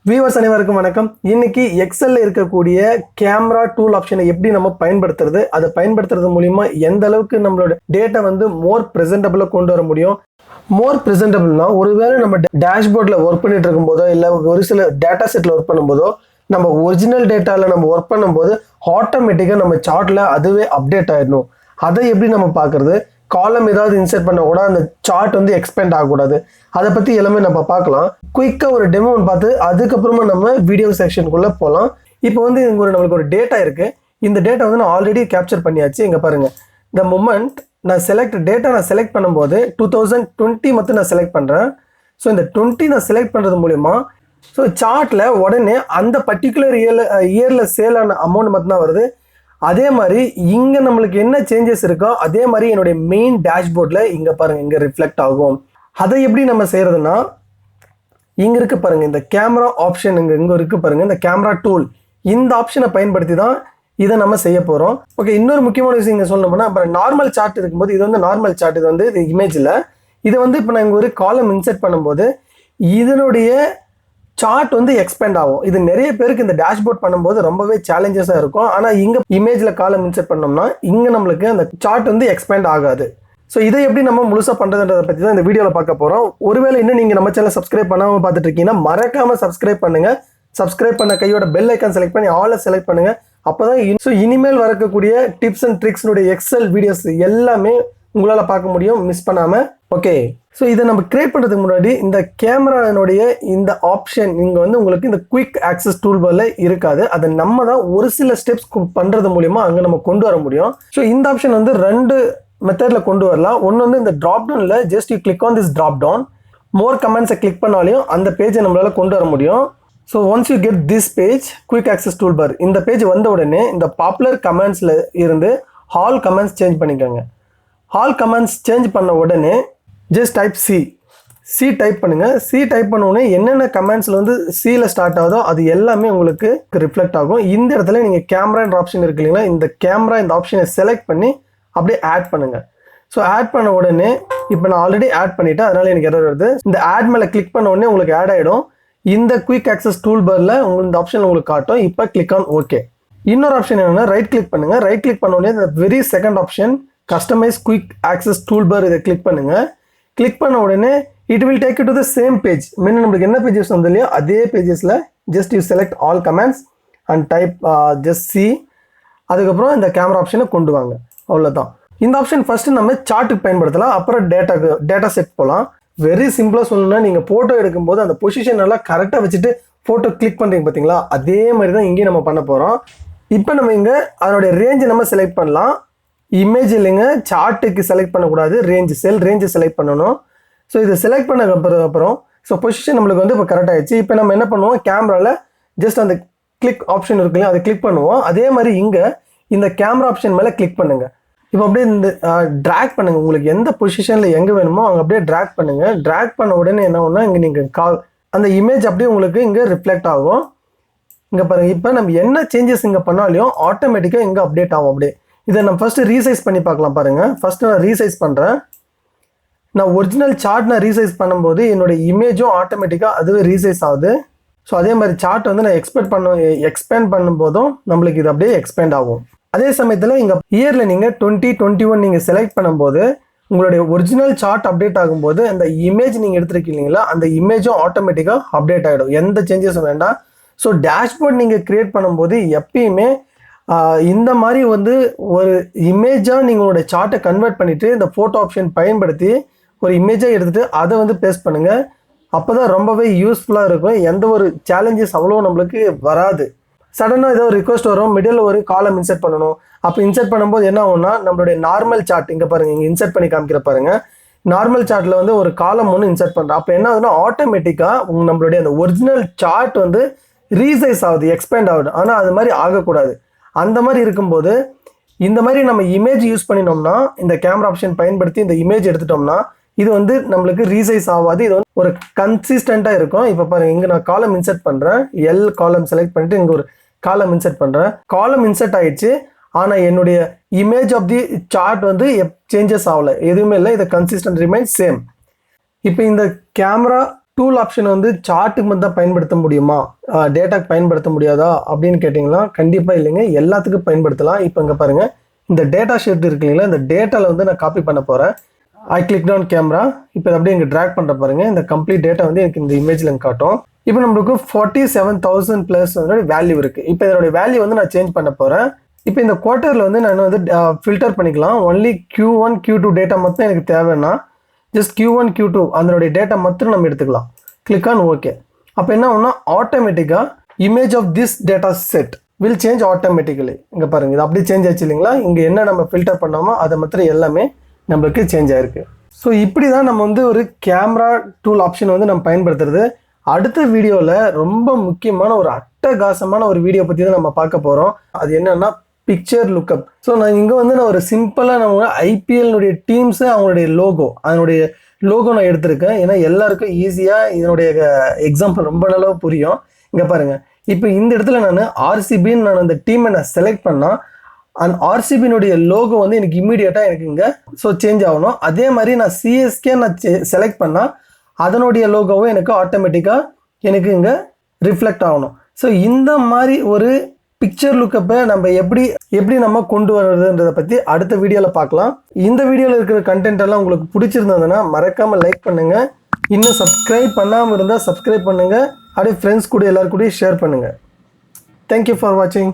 Viewers அனைவருக்கும் வணக்கம். இன்னைக்கு எக்ஸல்ல இருக்கக்கூடிய கேமரா டூல் ஆப்ஷனை எப்படி நம்ம பயன்படுத்துறது, அதை பயன்படுத்துறது மூலியமா எந்த அளவுக்கு நம்மளோட டேட்டா வந்து மோர் பிரசன்டபிளா கொண்டு வர முடியும். மோர் பிரசன்டபிள்னா ஒருவேளை நம்ம டேஷ்போர்டில் ஒர்க் பண்ணிட்டு இருக்கும்போதோ இல்லை ஒரு சில டேட்டா செட்டில் ஒர்க் பண்ணும்போதோ நம்ம ஒரிஜினல் டேட்டாவில் நம்ம ஒர்க் பண்ணும்போது ஆட்டோமேட்டிக்காக நம்ம சார்ட்டில் அதுவே அப்டேட் ஆகிடணும். அதை எப்படி நம்ம பார்க்குறது, காலம் ஏதாவது இன்சர்ட் பண்ண கூட அந்த சார்ட் வந்து எக்ஸ்பேண்ட் ஆகக்கூடாது, அதை பற்றி எல்லாமே நம்ம பார்க்கலாம். குயிக்காக ஒரு டெமோ பார்த்து அதுக்கப்புறமா நம்ம வீடியோ செக்ஷனுக்குள்ளே போகலாம். இப்போ வந்து நம்மளுக்கு ஒரு டேட்டா இருக்குது. இந்த டேட்டா வந்து நான் ஆல்ரெடி கேப்சர் பண்ணியாச்சு. இங்கே பாருங்கள், இந்த மொமெண்ட் நான் செலக்ட் பண்ணும்போது 2020 மட்டும் நான் செலக்ட் பண்ணுறேன். ஸோ இந்த 20 நான் செலக்ட் பண்ணுறது மூலிமா ஸோ சார்ட்டில் உடனே அந்த பர்டிகுலர் இயரில் சேல் ஆன அமௌண்ட் மட்டும்தான் வருது. அதே மாதிரி இங்கே நம்மளுக்கு என்ன சேஞ்சஸ் இருக்கோ அதே மாதிரி என்னுடைய மெயின் டேஷ்போர்டில் இங்கே பாருங்கள், இங்கே ரிஃப்ளெக்ட் ஆகும். அதை எப்படி நம்ம செய்கிறதுனா, இங்கே இருக்குது பாருங்கள், இந்த கேமரா ஆப்ஷன் இங்கே இருக்குது பாருங்கள், இந்த கேமரா டூல், இந்த ஆப்ஷனை பயன்படுத்தி தான் இதை நம்ம செய்ய போகிறோம். ஓகே, இன்னொரு முக்கியமான விஷயம் இங்கே சொல்லணும்னா, அப்புறம் நார்மல் சார்ட் இருக்கும்போது இது வந்து நார்மல் சார்ட், இது வந்து இது இமேஜில் இது வந்து இப்போ நான் இங்கே ஒரு காலம் இன்சர்ட் பண்ணும்போது இதனுடைய சார்ட் வந்து எக்ஸ்பேண்ட் ஆகும். இது நிறைய பேருக்கு இந்த டேஷ்போர்ட் பண்ணும்போது ரொம்பவே சேலஞ்சஸாக இருக்கும். ஆனால் இங்கே இமேஜில் காலம் இன்சர்ட் பண்ணோம்னா இங்கே நம்மளுக்கு அந்த சார்ட் வந்து எக்ஸ்பேண்ட் ஆகாது. ஸோ இதை எப்படி நம்ம முழுசாக பண்ணுறதுன்றதை பற்றி தான் இந்த வீடியோவில் பார்க்க போகிறோம். ஒருவேளை இன்னும் நீங்கள் நம்ம சேனல் சப்ஸ்கிரைப் பண்ணாமல் பார்த்துட்டு இருக்கீங்கன்னா மறக்காமல் சப்ஸ்கிரைப் பண்ணுங்கள். சப்ஸ்கிரைப் பண்ண கையோட பெல் ஐக்கான் செலக்ட் பண்ணி ஆலை செலக்ட் பண்ணுங்கள். அப்போ தான் இனிமேல் வரக்கூடிய டிப்ஸ் அண்ட் ட்ரிக்ஸ்னுடைய எக்ஸல் வீடியோஸ் எல்லாமே உங்களால் பார்க்க முடியும், மிஸ் பண்ணாமல். ஓகே, ஸோ இதை நம்ம கிரியேட் பண்ணுறதுக்கு முன்னாடி இந்த கேமரானுடைய இந்த ஆப்ஷன் இங்கே வந்து உங்களுக்கு இந்த குயிக் ஆக்சஸ் டூல்பாரில் இருக்காது. அதை நம்ம தான் ஒரு சில ஸ்டெப்ஸ் பண்ணுறது மூலிமா அங்கே நம்ம கொண்டு வர முடியும். ஸோ இந்த ஆப்ஷன் வந்து ரெண்டு மெத்தடில் கொண்டு வரலாம். ஒன்று வந்து இந்த ட்ராப் டவுனில் just you click on this drop down, more கமெண்ட்ஸை கிளிக் பண்ணாலையும் அந்த பேஜை நம்மளால் கொண்டு வர முடியும். So once you get this page quick access toolbar, இந்த பேஜ் வந்த உடனே இந்த பாப்புலர் கமெண்ட்ஸில் இருந்து ஆல் கமெண்ட்ஸ் சேஞ்ச் பண்ணிக்கோங்க. ஆல் கமெண்ட்ஸ் சேஞ்ச் பண்ண உடனே ஜஸ்ட் டைப் சி டைப் பண்ணுங்கள். சி டைப் பண்ண உடனே என்னென்ன கமெண்ட்ஸில் வந்து சியில் ஸ்டார்ட் ஆகுதோ அது எல்லாமே உங்களுக்கு ரிஃப்ளெக்ட் ஆகும். இந்த இடத்துல நீங்கள் கேமரான்ற ஆப்ஷன் இருக்கு இல்லைங்களா, இந்த கேமரா இந்த ஆப்ஷனை செலக்ட் பண்ணி அப்படியே ஆட் பண்ணுங்கள். ஸோ ஆட் பண்ண உடனே இப்போ நான் ஆல்ரெடி ஆட் பண்ணிவிட்டேன், அதனால் எனக்கு எரர் வருது. இந்த ஆட் மேலே கிளிக் பண்ண உடனே உங்களுக்கு ஆட் ஆகிடும். இந்த குயிக் ஆக்சஸ் டூல் பாரில் உங்களுக்கு இந்த ஆப்ஷன் உங்களுக்கு காட்டும். இப்போ கிளிக் ஆன் ஓகே. இன்னொரு ஆப்ஷன் என்னென்னா ரைட் கிளிக் பண்ணுங்கள். ரைட் கிளிக் பண்ண உடனே இந்த very second option customize quick access toolbar, இதை கிளிக் பண்ணுங்கள். கிளிக் பண்ண உடனே it will take you to the same page. முன்ன நம்மளுக்கு என்ன பேஜஸ் வந்து இல்லையோ அதே பேஜஸில் just you select all comments and type just C, அதுக்கப்புறம் இந்த கேமரா ஆப்ஷனை கொண்டு வாங்க. அவ்வளோதான். இந்த ஆப்ஷன் ஃபஸ்ட்டு நம்ம சார்ட்டுக்கு பயன்படுத்தலாம், அப்புறம் டேட்டா செட் போகலாம். வெரி சிம்பிளாக சொல்லணும்னா, நீங்கள் ஃபோட்டோ எடுக்கும்போது அந்த பொசிஷன் நல்லா கரெக்டாக வச்சுட்டு ஃபோட்டோ கிளிக் பண்ணுறீங்க பார்த்தீங்களா, அதே மாதிரி தான் இங்கேயும் நம்ம பண்ண போகிறோம். இப்போ நம்ம இங்கே அதனுடைய ரேஞ்சை நம்ம செலக்ட் பண்ணலாம். இமேஜ் இல்லைங்க, சார்ட்டுக்கு செலக்ட் பண்ணக்கூடாது, செல் ரேஞ்சு செலக்ட் பண்ணணும். ஸோ இதை செலக்ட் பண்ண அப்புறம் ஸோ பொசிஷன் நம்மளுக்கு வந்து இப்போ கரெக்ட் ஆகிடுச்சு. இப்போ நம்ம என்ன பண்ணுவோம், கேமராவில் ஜஸ்ட் அந்த கிளிக் ஆப்ஷன் இருக்கு இல்லையா, அதை கிளிக் பண்ணுவோம். அதே மாதிரி இங்கே இந்த கேமரா ஆப்ஷன் மேலே கிளிக் பண்ணுங்கள். இப்போ அப்படியே இந்த ட்ராக் பண்ணுங்கள், உங்களுக்கு எந்த பொசிஷனில் எங்கே வேணுமோ அங்கே அப்படியே ட்ராக் பண்ணுங்கள். ட்ராக் பண்ண உடனே என்ன ஒன்றா இங்கே நீங்கள் அந்த இமேஜ் அப்படியே உங்களுக்கு இங்கே ரிஃப்ளெக்ட் ஆகும். இங்கே பாருங்கள், இப்போ நம்ம என்ன சேஞ்சஸ் இங்கே பண்ணாலையும் ஆட்டோமேட்டிக்காக இங்கே அப்டேட் ஆகும். அப்படியே இதை நம்ம ஃபஸ்ட்டு ரீசைஸ் பண்ணி பார்க்கலாம். பாருங்கள், ஃபஸ்ட்டு நான் ரீசைஸ் பண்ணுறேன். நான் ஒரிஜினல் சார்ட் நான் ரீசைஸ் பண்ணும்போது என்னோடய இமேஜும் ஆட்டோமேட்டிக்காக அதுவே ரீசைஸ் ஆகுது. ஸோ அதே மாதிரி சார்ட் வந்து நான் எக்ஸ்பேண்ட் பண்ணும்போதும் நம்மளுக்கு இது அப்படியே எக்ஸ்பேண்ட் ஆகும். அதே சமயத்தில் இங்கே இயரில் நீங்கள் 2021 நீங்கள் செலக்ட் பண்ணும்போது உங்களுடைய ஒரிஜினல் சார்ட் அப்டேட் ஆகும்போது அந்த இமேஜ் நீங்கள் எடுத்துருக்கீங்களா, அந்த இமேஜும் ஆட்டோமேட்டிக்காக அப்டேட் ஆகிடும், எந்த சேஞ்சஸும் வேண்டாம். ஸோ டேஷ்போர்ட் நீங்கள் க்ரியேட் பண்ணும்போது எப்பயுமே இந்த மாதிரி வந்து ஒரு இமேஜாக நீங்களோட சார்ட்டை கன்வெர்ட் பண்ணிவிட்டு இந்த ஃபோட்டோ ஆப்ஷன் பயன்படுத்தி ஒரு இமேஜாக எடுத்துகிட்டு அதை வந்து பேஸ்ட் பண்ணுங்கள். அப்போ தான் ரொம்பவே யூஸ்ஃபுல்லாக இருக்கும். எந்த ஒரு சேலஞ்சஸ் அவ்வளோ நம்மளுக்கு வராது. சடனாக ஏதோ ஒரு ரிக்வஸ்ட் வரும், மிடில் ஒரு காலம் இன்சர்ட் பண்ணணும். அப்போ இன்சர்ட் பண்ணும்போது என்ன ஆகும்னா, நம்மளுடைய நார்மல் சார்ட் இங்கே பாருங்கள், இங்கே இன்சர்ட் பண்ணி காமிக்கிற பாருங்கள், நார்மல் சார்ட்டில் வந்து ஒரு காலம் ஒன்று இன்சர்ட் பண்ணுறோம். அப்போ என்ன ஆகுதுன்னா ஆட்டோமேட்டிக்காக நம்மளுடைய அந்த ஒரிஜினல் சார்ட் வந்து ரீசைஸ் ஆகுது, எக்ஸ்பேண்ட் ஆகுது. ஆனால் அது மாதிரி ஆகக்கூடாது. அந்த மாதிரி இருக்கும்போது இந்த மாதிரி நம்ம இமேஜ் யூஸ் பண்ணினோம்னா, இந்த கேமரா ஆப்ஷன் பயன்படுத்தி இந்த இமேஜ் எடுத்துட்டோம்னா இது வந்து நம்மளுக்கு ரீசைஸ் ஆகாது. இது வந்து ஒரு கன்சிஸ்டண்ட்டாக இருக்கும். இப்போ பாருங்கள், இங்கே நான் காலம் இன்சர்ட் பண்ணுறேன், எல் காலம் செலக்ட் பண்ணிவிட்டு இங்கே ஒரு காலம் இன்சர்ட் பண்ணுறேன். காலம் இன்சர்ட் ஆகிடுச்சு, ஆனால் என்னுடைய இமேஜ் ஆஃப் தி சார்ட் வந்து சேஞ்சஸ் ஆகலை, எதுவுமே இல்லை. இது கன்சிஸ்டன்ட் ரிமைன் சேம். இப்போ இந்த கேமரா டூல் ஆப்ஷன் வந்து சார்ட்டுக்கு மட்டும் தான் பயன்படுத்த முடியுமா, டேட்டாக்கு பயன்படுத்த முடியாதா அப்படின்னு கேட்டிங்கன்னா கண்டிப்பாக இல்லைங்க, எல்லாத்துக்கும் பயன்படுத்தலாம். இப்போ இங்கே பாருங்கள், இந்த டேட்டா ஷீட் இருக்கு இல்லைங்களா, இந்த டேட்டாவில் வந்து நான் காப்பி பண்ண போகிறேன். ஐ கிளிக் ஆன் கேமரா. இப்போ அப்படியே இங்கே ட்ராக் பண்ணுற பாருங்க, இந்த கம்ப்ளீட் டேட்டா வந்து எனக்கு இந்த இமேஜில் எனக்கு காட்டும். இப்போ நம்மளுக்கு 47,000 ப்ளஸ் வந்து வேல்யூ இருக்குது. இப்போ இதனுடைய வேல்யூ வந்து நான் சேஞ்ச் பண்ண போகிறேன். இப்போ இந்த குவார்ட்டரில் வந்து நான் வந்து ஃபில்டர் பண்ணிக்கலாம். ஒன்லி Q1 Q2 டேட்டா மட்டும் எனக்கு தேவைன்னா ஜஸ்ட் Q1 Q2 அதனுடைய டேட்டா மட்டும் நம்ம எடுத்துக்கலாம். Click on okay. அப்போ என்ன ஆகும்னா ஆட்டோமேட்டிக்காக image of this data set will change automatically. இங்கே பாருங்கள், இது அப்படியே சேஞ்ச் ஆச்சு இல்லைங்களா. இங்கே என்ன நம்ம ஃபில்டர் பண்ணோமோ அதை மாத்திரம் எல்லாமே நம்மளுக்கு சேஞ்ச் ஆயிருக்கு. ஸோ இப்படி தான் நம்ம வந்து ஒரு கேமரா டூல் ஆப்ஷன் வந்து நம்ம பயன்படுத்துறது. அடுத்த வீடியோவில் ரொம்ப முக்கியமான ஒரு அட்டகாசமான ஒரு வீடியோ பற்றி தான் நம்ம பார்க்க போகிறோம். அது என்னன்னா பிக்சர் லுக்கப். ஸோ நான் இங்கே வந்து நான் ஒரு சிம்பிளாக நம்ம ஐபிஎல்னுடைய டீம்ஸு அவங்களுடைய அதனுடைய லோகோ நான் எடுத்திருக்கேன். ஏன்னா எல்லாருக்கும் ஈஸியாக இதனுடைய எக்ஸாம்பிள் ரொம்ப நல்லா புரியும். இங்கே பாருங்கள், இப்போ இந்த இடத்துல நான் ஆர்சிபின்னு நான் அந்த டீமை நான் செலக்ட் பண்ணால் அந்த ஆர்சிபினுடைய லோகோ வந்து எனக்கு இம்மீடியட்டாக எனக்கு இங்கே சேஞ்ச் ஆகணும். அதே மாதிரி நான் சிஎஸ்கே நான் செலக்ட் பண்ணால் அதனுடைய லோகோவும் எனக்கு ஆட்டோமேட்டிக்காக எனக்கு இங்கே ரிஃப்ளெக்ட் ஆகணும். ஸோ இந்த மாதிரி ஒரு பிக்சர் லுக்கப்பை நம்ம எப்படி நம்ம கொண்டு வர்றதுன்றதை பற்றி அடுத்த வீடியோவில் பார்க்கலாம். இந்த வீடியோவில் இருக்கிற கண்டென்ட் எல்லாம் உங்களுக்கு பிடிச்சிருந்ததுன்னா மறக்காமல் லைக் பண்ணுங்கள். இன்னும் சப்ஸ்கிரைப் பண்ணாமல் இருந்தால் சப்ஸ்கிரைப் பண்ணுங்கள். அப்படியே ஃப்ரெண்ட்ஸ் கூட எல்லாரும் கூட ஷேர் பண்ணுங்கள். தேங்க்யூ ஃபார் வாட்சிங்.